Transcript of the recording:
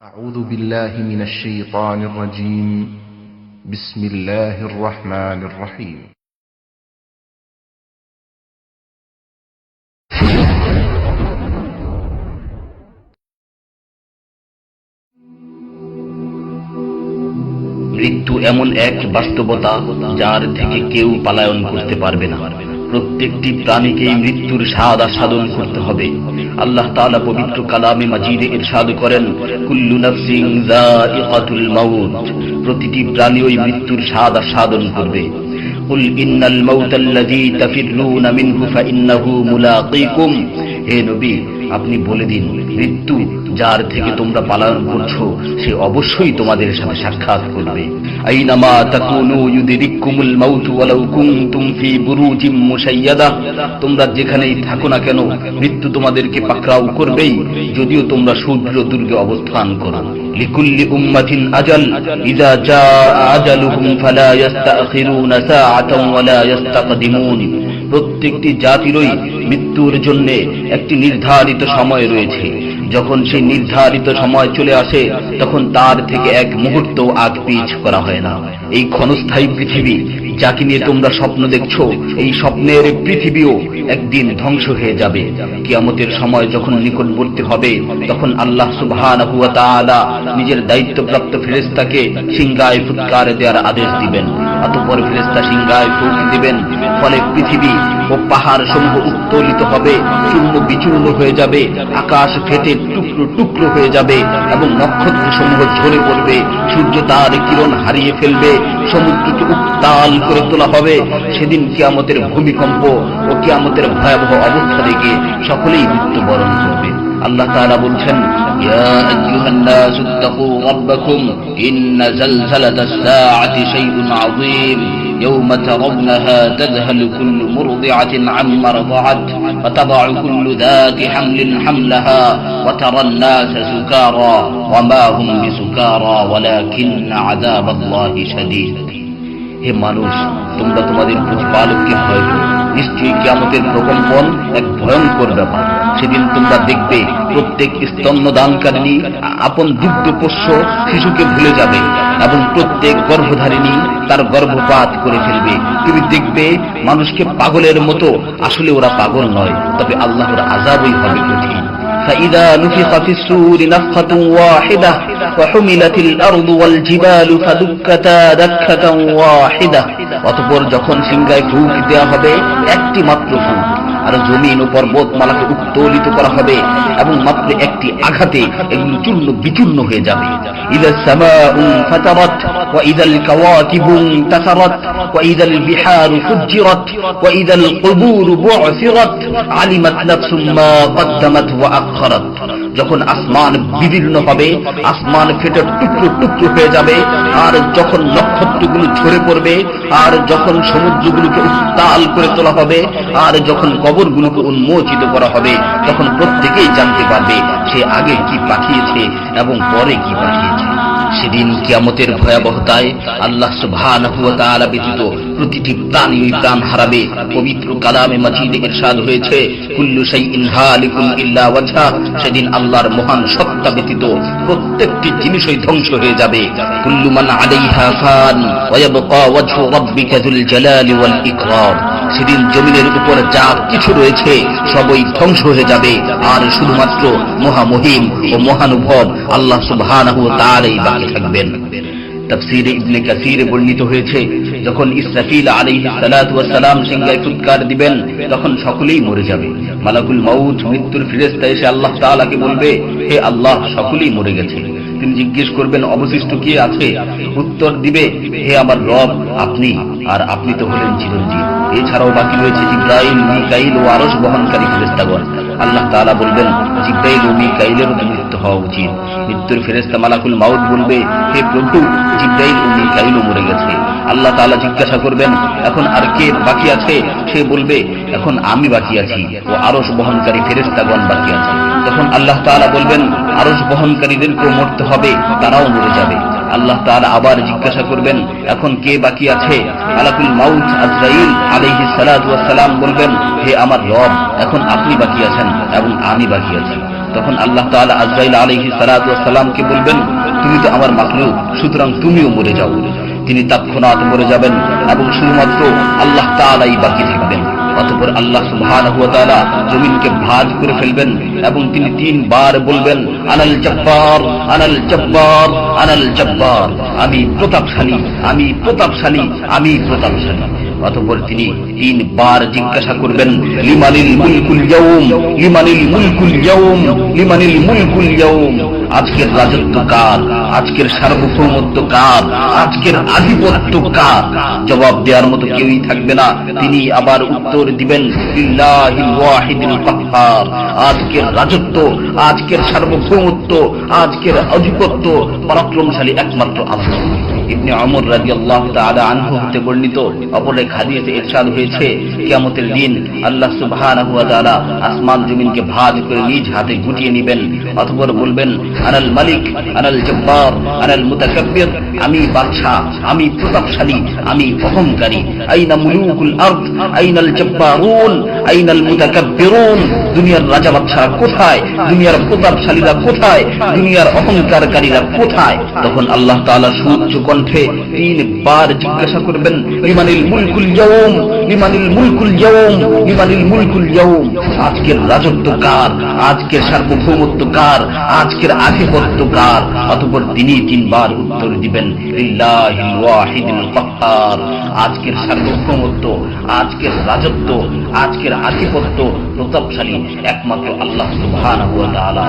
أعوذ بالله من الشيطان الرجيم بسم الله الرحمن الرحيم মৃত্যু এমন এক বাস্তবতা যার থেকে কেউ পলায়ন করতে পারবে না। প্রত্যেকটি প্রাণীকেই মৃত্যুর স্বাদ আস্বাদন করতে হবে। আল্লাহ তাআলা পবিত্র কালামে মাজিদে ইরশাদ করেন, কুল্লু নাফসিন যায়িকাতুল মাউত, প্রতিটি প্রাণী ওই মৃত্যুর স্বাদ আস্বাদন করবে। কুল ইন্নাল মাউতাল্লাযী তাফিররুনা মিনহু ফাইন্নাহু মুলাকীকুম, হে নবী আপনি বলে দিন, মৃত্যু যার থেকে তোমরা পলায়ন করছো সে অবশ্যই তোমাদের সাথে সাক্ষাৎ করবে। আইনামা তাকুনু ইউদরিকুমুল মাউতু ওয়ালাউ কুনতুম ফি বুরুজিম মুশাইয়াদা, তোমরা যেখানেই থাকো না কেন মৃত্যু তোমাদেরকে পাকড়াও করবেই, যদিও তোমরা সুদৃঢ় দুর্গে অবস্থান করো। লিকুল্লি উম্মাতিন আজাল, ইযা জাআ আজালুহুম ফালা ইস্তাখিরুনা সাআতান ওয়ালা ইস্তাকদিমুন, প্রত্যেকটি জাতিরই মৃত্যুর জন্য একটি নির্ধারিত সময় রয়েছে। যখন সেই নির্ধারিত সময় চলে আসে তখন তার থেকে এক মুহূর্ত আগ পিছ করা হয় না। এই ক্ষণস্থায়ী পৃথিবী যাকে নিয়ে তোমরা স্বপ্ন দেখছো, এই স্বপ্নের পৃথিবীও একদিন ধ্বংস হয়ে যাবে। কিয়ামতের সময় যখন নিকটবর্তী হবে তখন আল্লাহ সুবহানাহু ওয়া তাআলা নিজের দায়িত্বপ্রাপ্ত ফেরেশতাকে সিংহায় ফুৎকার দেওয়ার আদেশ দিবেন। অতঃপর ফেরেশতা সিংহায় ফুঁক দিবেন, ফলে পৃথিবী ও পাহাড় সমূহ উত্তোলিত হবে, চূর্ণ বিচূর্ণ হয়ে যাবে, আকাশ ফেটে টুকরো টুকরো হয়ে যাবে এবং নক্ষত্র সমূহ ঝরে পড়বে, সূর্য তার কিরণ হারিয়ে ফেলবে, সমুদ্রকে উত্তাল করে তোলা হবে। সেদিন কিয়ামতের ভূমিকম্প ও কিয়ামতের ভয়াবহ অবস্থা দেখে সকলেই মৃত্যুবরণ করবে। আল্লাহ তাআলা বলছেন, ইয়া আইয়ুহান নাসু তাকু রাব্বাকুম ইন্না জালজালাতাস সাআতি শাইউন আযীম ইয়াওমা তারাউনাহা তাযহালু কুল্লু মুরদি'াতিন আম্মা রাদা'at ওয়া তাদা'ু কুল্লু যাতি হামলিন হামলাহা ওয়া তারান নাসা সুকারা ওয়া মা হুম বিসুকারা ওয়ালাকিন্না আযাবাল্লাহি শাদীদ। হে মানুষ, তোমরা তোমাদের প্রতিপালককে ভয় করো, নিশ্চয়ই কিয়ামতের প্রকম্পন এক ভয়ঙ্কর ব্যাপার। সেদিন তোমরা দেখবে প্রত্যেক স্তন্যদানকারিণী আপন দুগ্ধপোষ্য শিশুকে ভুলে যাবে এবং প্রত্যেক গর্ভধারিণী তার গর্ভপাত করে ফেলবে। তুমি দেখবে মানুষকে পাগলের মতো, আসলে ওরা পাগল নয়, তবে আল্লাহর আযাবই হবে কঠিন। فإذا نفخ في الصور نفخة واحدة وحملت الأرض والجبال فدكتا دكة واحدة, অতঃপর যখন সিংহায় ফুঁক দেওয়া হবে একটি মাত্র ফুঁক, আর জমিন ও পর্বতমালাকে উত্তোলিত করা হবে এবং মাত্র একটি আঘাতে এগুলো চূর্ণ বিচূর্ণ হয়ে যাবে। ইযাস সামাউ ফাতারাত ওয়া ইযাল কাওয়াকিবু ইনতাসারাত ওয়া ইযাল বিহারু ফুজ্জিরাত ওয়া ইযাল কুবুরু বু'সিরাত আলিমাত নাফসুম মা কদ্দামাত ওয়া আখখারাত, যখন আসমান বিদীর্ণ হবে, আসমান ফেটে টুকরো টুকরো হয়ে যাবে, আর যখন নক্ষত্রগুলো ঝরে পড়বে, আর যখন সমুদ্রগুলোকে উত্তাল করে তোলা হবে, আর যখন কবরগুলোকে উন্মোচিত করা হবে, তখন প্রত্যেকেই জানতে পারবে সে আগে কি পাঠিয়েছে এবং পরে কি পাঠিয়েছে। সেদিন কিয়ামতের ভয়াবহতায় আল্লাহ সুবহানাহু ওয়া তাআলা ব্যতীত প্রতিটি প্রাণী প্রাণ হারাবে। পবিত্র কালামে মাজিদে ইরশাদ হয়েছে, কুল্লু শাইইন হালিকুন ইল্লা ওয়াজহা, সেদিন আল্লাহর মহান সত্তা ব্যতীত প্রত্যেকটি জিনিসই ধ্বংস হয়ে যাবে। কুল্লু মান আলাইহা ফান ওয়া ইয়াবকা ওয়াজহু রাব্বিকা যুল জালালি ওয়াল ইকরাম, সেদিন জমিনের উপর যা কিছু রয়েছে সবই ধ্বংস হয়ে যাবে, আর শুধুমাত্র মহামহিম ও মহানুভব আল্লাহ সুবহানাহু ওয়া তাআলাই বাকি থাকবেন। তাফসীরে ইবনে কাসীরে বর্ণিত হয়েছে, যখন ইসরাফিল আলাইহিস সালাতু ওয়াস সালাম সিংহায় ফুৎকার দিবেন তখন সকলেই মরে যাবে। মালাকুল মাউত মৃত্যুর ফেরেশতা এসে আল্লাহ তাআলাকে বলবে, হে আল্লাহ, সকলেই মরে গেছে। তিনি জিজ্ঞেস করবেন, অবশিষ্ট কে আছে? উত্তর দিবে, হে আমার রব, আপনি, আর আপনি তো হলেন চিরঞ্জীব। এছাড়াও বাকি রয়েছে জিবরাইল, মিকাইল ও আরশ বহনকারী ফেরেশতাগণ। আল্লাহ তাআলা বলবেন, জিবরাইল ও মিকাইলেরও মৃত্যু হওয়া উচিত। মৃত্যুর ফেরেশতা মালাকুল মাউত বলবে, হে প্রভু, জিবরাইল ও মিকাইলও মরে গেছে। আল্লাহ তাআলা জিজ্ঞাসা করবেন, এখন আর কে বাকি আছে? সে বলবে, এখন আমি বাকি আছি ও আরশ বহনকারী ফেরেশতাগণ বাকি আছে। তখন আল্লাহ তাআলা বলবেন, আরশ বহনকারীদেরকেও মরতে হবে, তারাও মরে যাবে। আল্লাহ তাআলা আবার জিজ্ঞাসা করবেন, এখন কে বাকি আছে? মালাকুল মাউত আজরাইল আলাইহিস সালাতু ওয়াস সালাম বলবেন, হে আমার রব, এখন আপনি বাকি আছেন এবং আমি বাকি আছি। তখন আল্লাহ তাআলা আজরাইল আলাইহিস সালাতু ওয়াস সালামকে বলবেন, তুমি তো আমার মাখলুক, সুতরাং তুমিও মরে যাও। তিনি তৎক্ষণাৎ মরে যাবেন এবং শুধুমাত্র আল্লাহ তাআলাই বাকি থাকবেন। অতঃপর আল্লাহ সুবহানাহু ওয়া তাআলা জমিনকে ভাঁজ করে ফেলবেন এবং তিনি 3 বার বলবেন, আনাল জব্বার, আনাল জব্বার, আনাল জব্বার, আমি প্রতাপশালী, আমি প্রতাপশালী, আমি প্রতাপশালী। অতঃপর তিনি 3 বার জিজ্ঞাসা করবেন, লিমানিল মুলকুল ইয়াউম, লিমানিল মুলকুল ইয়াউম, লিমানিল মুলকুল ইয়াউম, আজকের রাজত্ব কার, আজকের সার্বভৌমত্ব কার, আজকের আধিপত্য কার? জবাব দেওয়ার মতো কেউই থাকবে না। তিনি আবার উত্তর দিবেন, লিল্লাহিল ওয়াহিদুল কাহ্হার, আজকের রাজত্ব, আজকের সার্বভৌমত্ব, আজকের আধিপত্য পরাক্রমশালী একমাত্র আল্লাহ। ইবনে ওমর রাদিয়াল্লাহু তাআলা আনহু হতে বর্ণিত অপর এক হাদিসে ইরশাদ হয়েছে, কিয়ামতের দিন আল্লাহ সুবহানাহু ওয়া তাআলা আসমান জমিনকে ভাঁজ করে নিজ হাতে গুটিয়ে নেবেন। অতঃপর বলবেন, আনাল মালিক, আনাল জব্বার, আনাল মুতাকাব্বির, আমি বাদশা, আমি প্রতাপশালী, আমি অহংকারী। আইনা মুলুকুল আরদ, আইনাল জব্বারুন, আইনাল মুতাকাব্বিরুন, দুনিয়ার রাজা বাদশারা কোথায়, দুনিয়ার প্রতাপশালীরা কোথায়, দুনিয়ার অহংকারকারীরা কোথায়? তখন আল্লাহ তাআলা সুউচ্চ কণ্ঠে 3 বার জিজ্ঞাসা করবেন, লিমানিল মুলকুল ইয়াউম, লিমানিল মুলকুল ইয়াউম, লিমানিল মুলকুল ইয়াউম, আজকের রাজত্ব কার, আজকের সার্বভৌমত্ব কার, আজকের আধিপত্য কার? অতঃপর তিনি 3 বার উত্তর দিবেন, লিল্লাহিল ওয়াহিদুল কাহ্হার, আজকের সার্বভৌমত্ব, আজকের রাজত্ব, আজকের আধিপত্য প্রতাপশালী একমাত্র আল্লাহ সুবহানাহু ওয়া তাআলা।